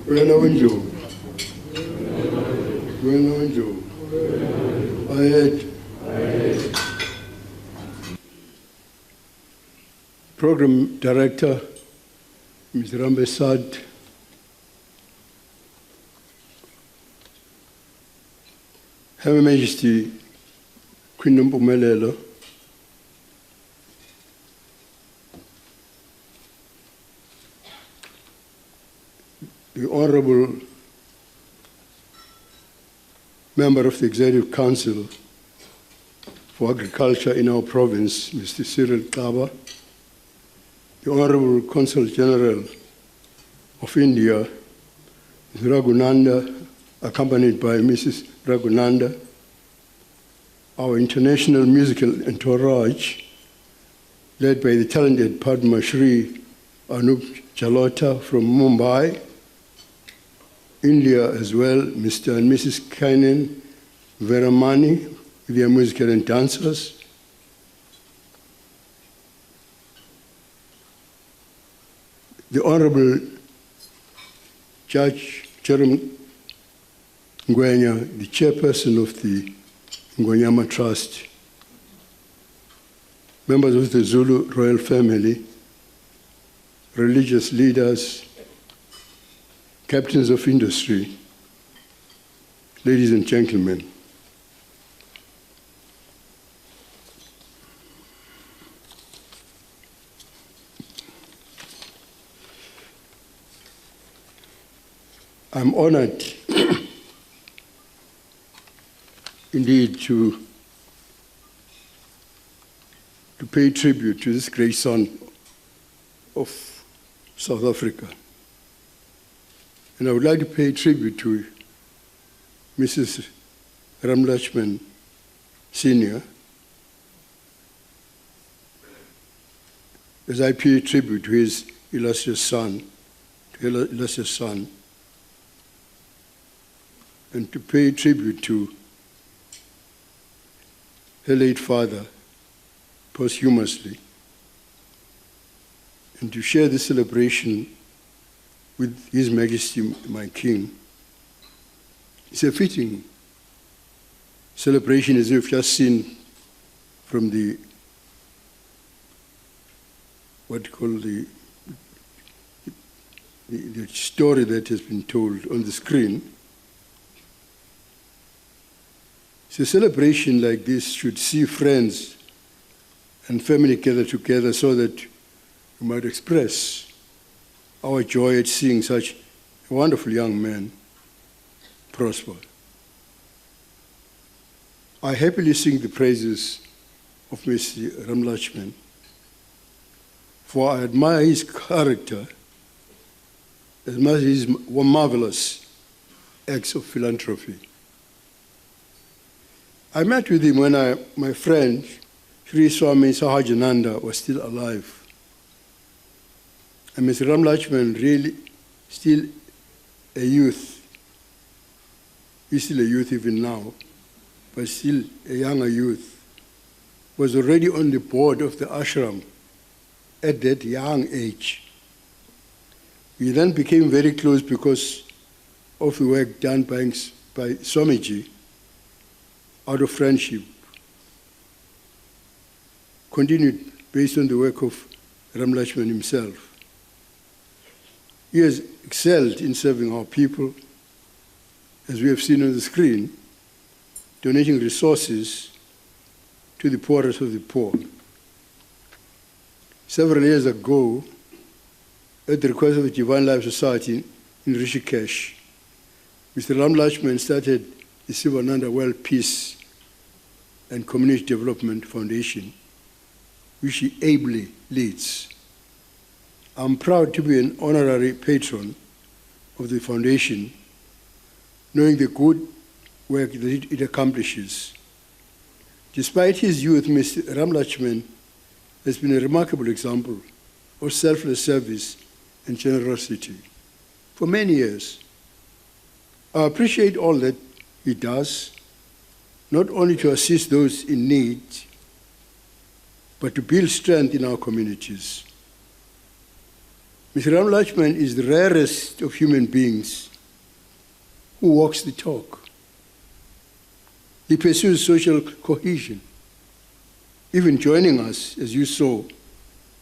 Wena wenjubu. Wena wenjubu. Ahead. Program Director, Mr. Ramlutchman, Her Majesty Queen Mpumelelo, the Honorable Member of the Executive Council for Agriculture in our province, Mr. Cyril Kaba, the Honorable Consul General of India, Mr. Raghunanda, accompanied by Mrs. Raghunanda, our international musical entourage, led by the talented Padma Shri Anup Jalota from Mumbai, India as well, Mr. and Mrs. Kainen Veramani, with their musical and dancers, the Honorable Judge Jerome Ngwenya, the chairperson of the Ngonyama Trust, members of the Zulu royal family, religious leaders, captains of industry, ladies and gentlemen. I'm honored indeed to pay tribute to this great son of South Africa. And I would like to pay tribute to Mrs. Ramlutchman Sr. as I pay tribute to his illustrious son, and to pay tribute to her late father posthumously, and to share this celebration with His Majesty, my King. It's a fitting celebration, as you've just seen from the, what you call the story that has been told on the screen. So a celebration like this should see friends and family gather together so that we might express our joy at seeing such a wonderful young man prosper. I happily sing the praises of Mr. Ramlutchman, for I admire his character as much as his marvelous acts of philanthropy. I met with him when my friend Sri Swami Sahajananda was still alive. And Mr. Ramlutchman, really still a youth. He's still a youth even now, but still a younger youth, was already on the board of the ashram at that young age. We then became very close because of the work done by Swamiji out of friendship. Continued based on the work of Ramlutchman himself. He has excelled in serving our people, as we have seen on the screen, donating resources to the poorest of the poor. Several years ago, at the request of the Divine Life Society in Rishikesh, Mr. Ramlutchman started the Sivananda World Peace and Community Development Foundation, which he ably leads. I'm proud to be an honorary patron of the foundation, knowing the good work that it accomplishes. Despite his youth, Mr. Ramlutchman has been a remarkable example of selfless service and generosity for many years. I appreciate all that he does, not only to assist those in need, but to build strength in our communities. Mr. Ramlutchman is the rarest of human beings who walks the talk. He pursues social cohesion, even joining us, as you saw,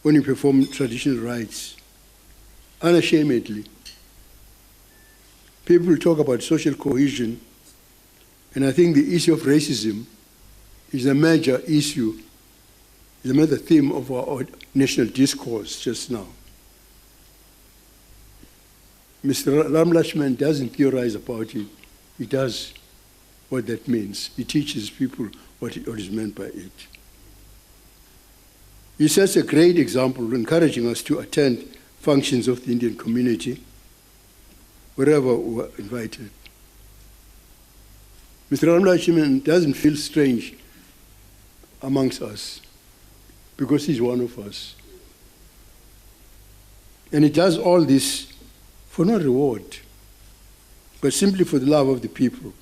when he performed traditional rites, unashamedly. People talk about social cohesion, and I think the issue of racism is a major issue, is a major theme of our national discourse just now. Mr. Ramlutchman doesn't theorize about it. He does what that means. He teaches people what is meant by it. He sets a great example, encouraging us to attend functions of the Indian community wherever we are invited. Mr. Ramlutchman doesn't feel strange amongst us because he's one of us. And he does all this for no reward, but simply for the love of the people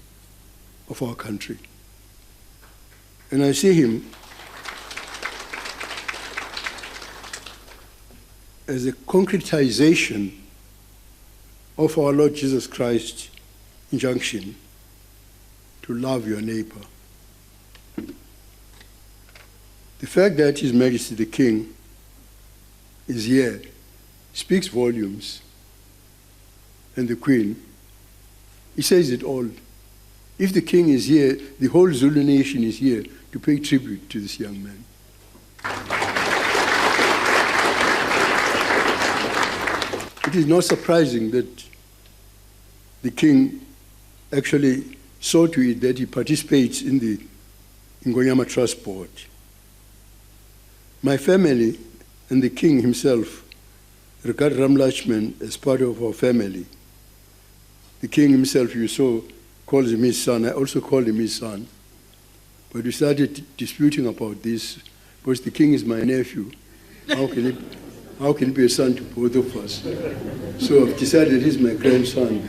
of our country. And I see him as a concretization of our Lord Jesus Christ's injunction to love your neighbor. The fact that His Majesty the King is here speaks volumes, and the Queen, he says it all. If the King is here, the whole Zulu nation is here to pay tribute to this young man. It is not surprising that the King actually saw to it that he participates in the Ngonyama Trust Board. My family and the King himself regard Ramlutchman as part of our family. The King himself, you saw, calls him his son. I also call him his son. But we started disputing about this because the King is my nephew. How can he be a son to both of us? So I've decided he's my grandson.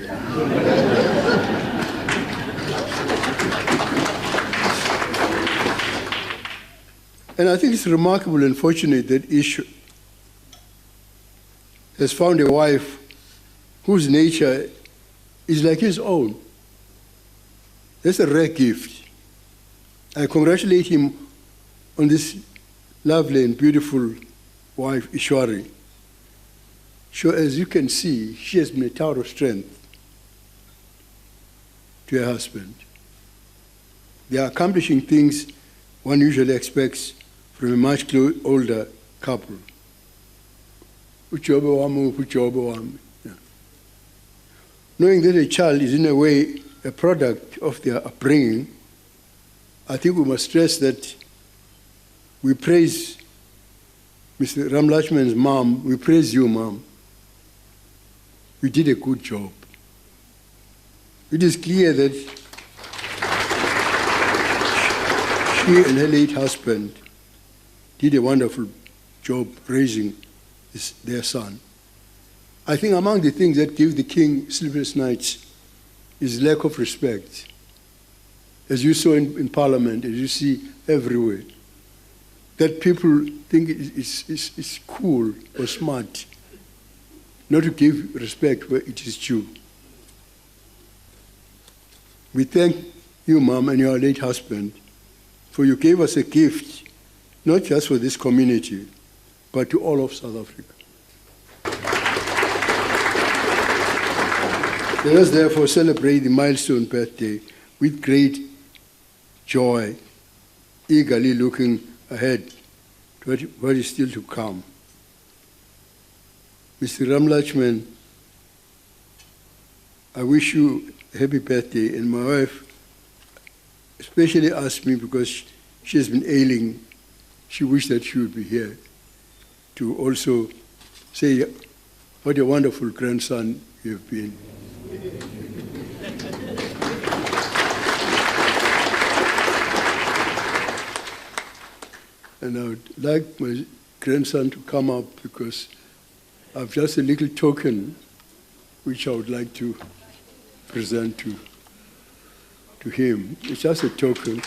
And I think it's remarkable and fortunate that Ishwar has found a wife whose nature is like his own. That's a rare gift. I congratulate him on this lovely and beautiful wife, Ishwari. So as you can see, she has been a tower of strength to her husband. They are accomplishing things one usually expects from a much older couple. Yeah. Knowing that a child is in a way a product of their upbringing, I think we must stress that we praise Mr. Ramlutchman's mom. We praise you, Mom. You did a good job. It is clear that she and her late husband did a wonderful job raising their son. I think among the things that give the King sleepless nights is lack of respect. As you saw in Parliament, as you see everywhere, that people think it's cool or smart not to give respect where it is due. We thank you, Mom, and your late husband, for you gave us a gift, not just for this community, but to all of South Africa. Let us therefore celebrate the milestone birthday with great joy, eagerly looking ahead to what is still to come. Mr. Ramlutchman, I wish you a happy birthday, and my wife especially asked me because she has been ailing. She wished that she would be here to also say what a wonderful grandson you have been. And I would like my grandson to come up because I have just a little token which I would like to present to him. It's just a token.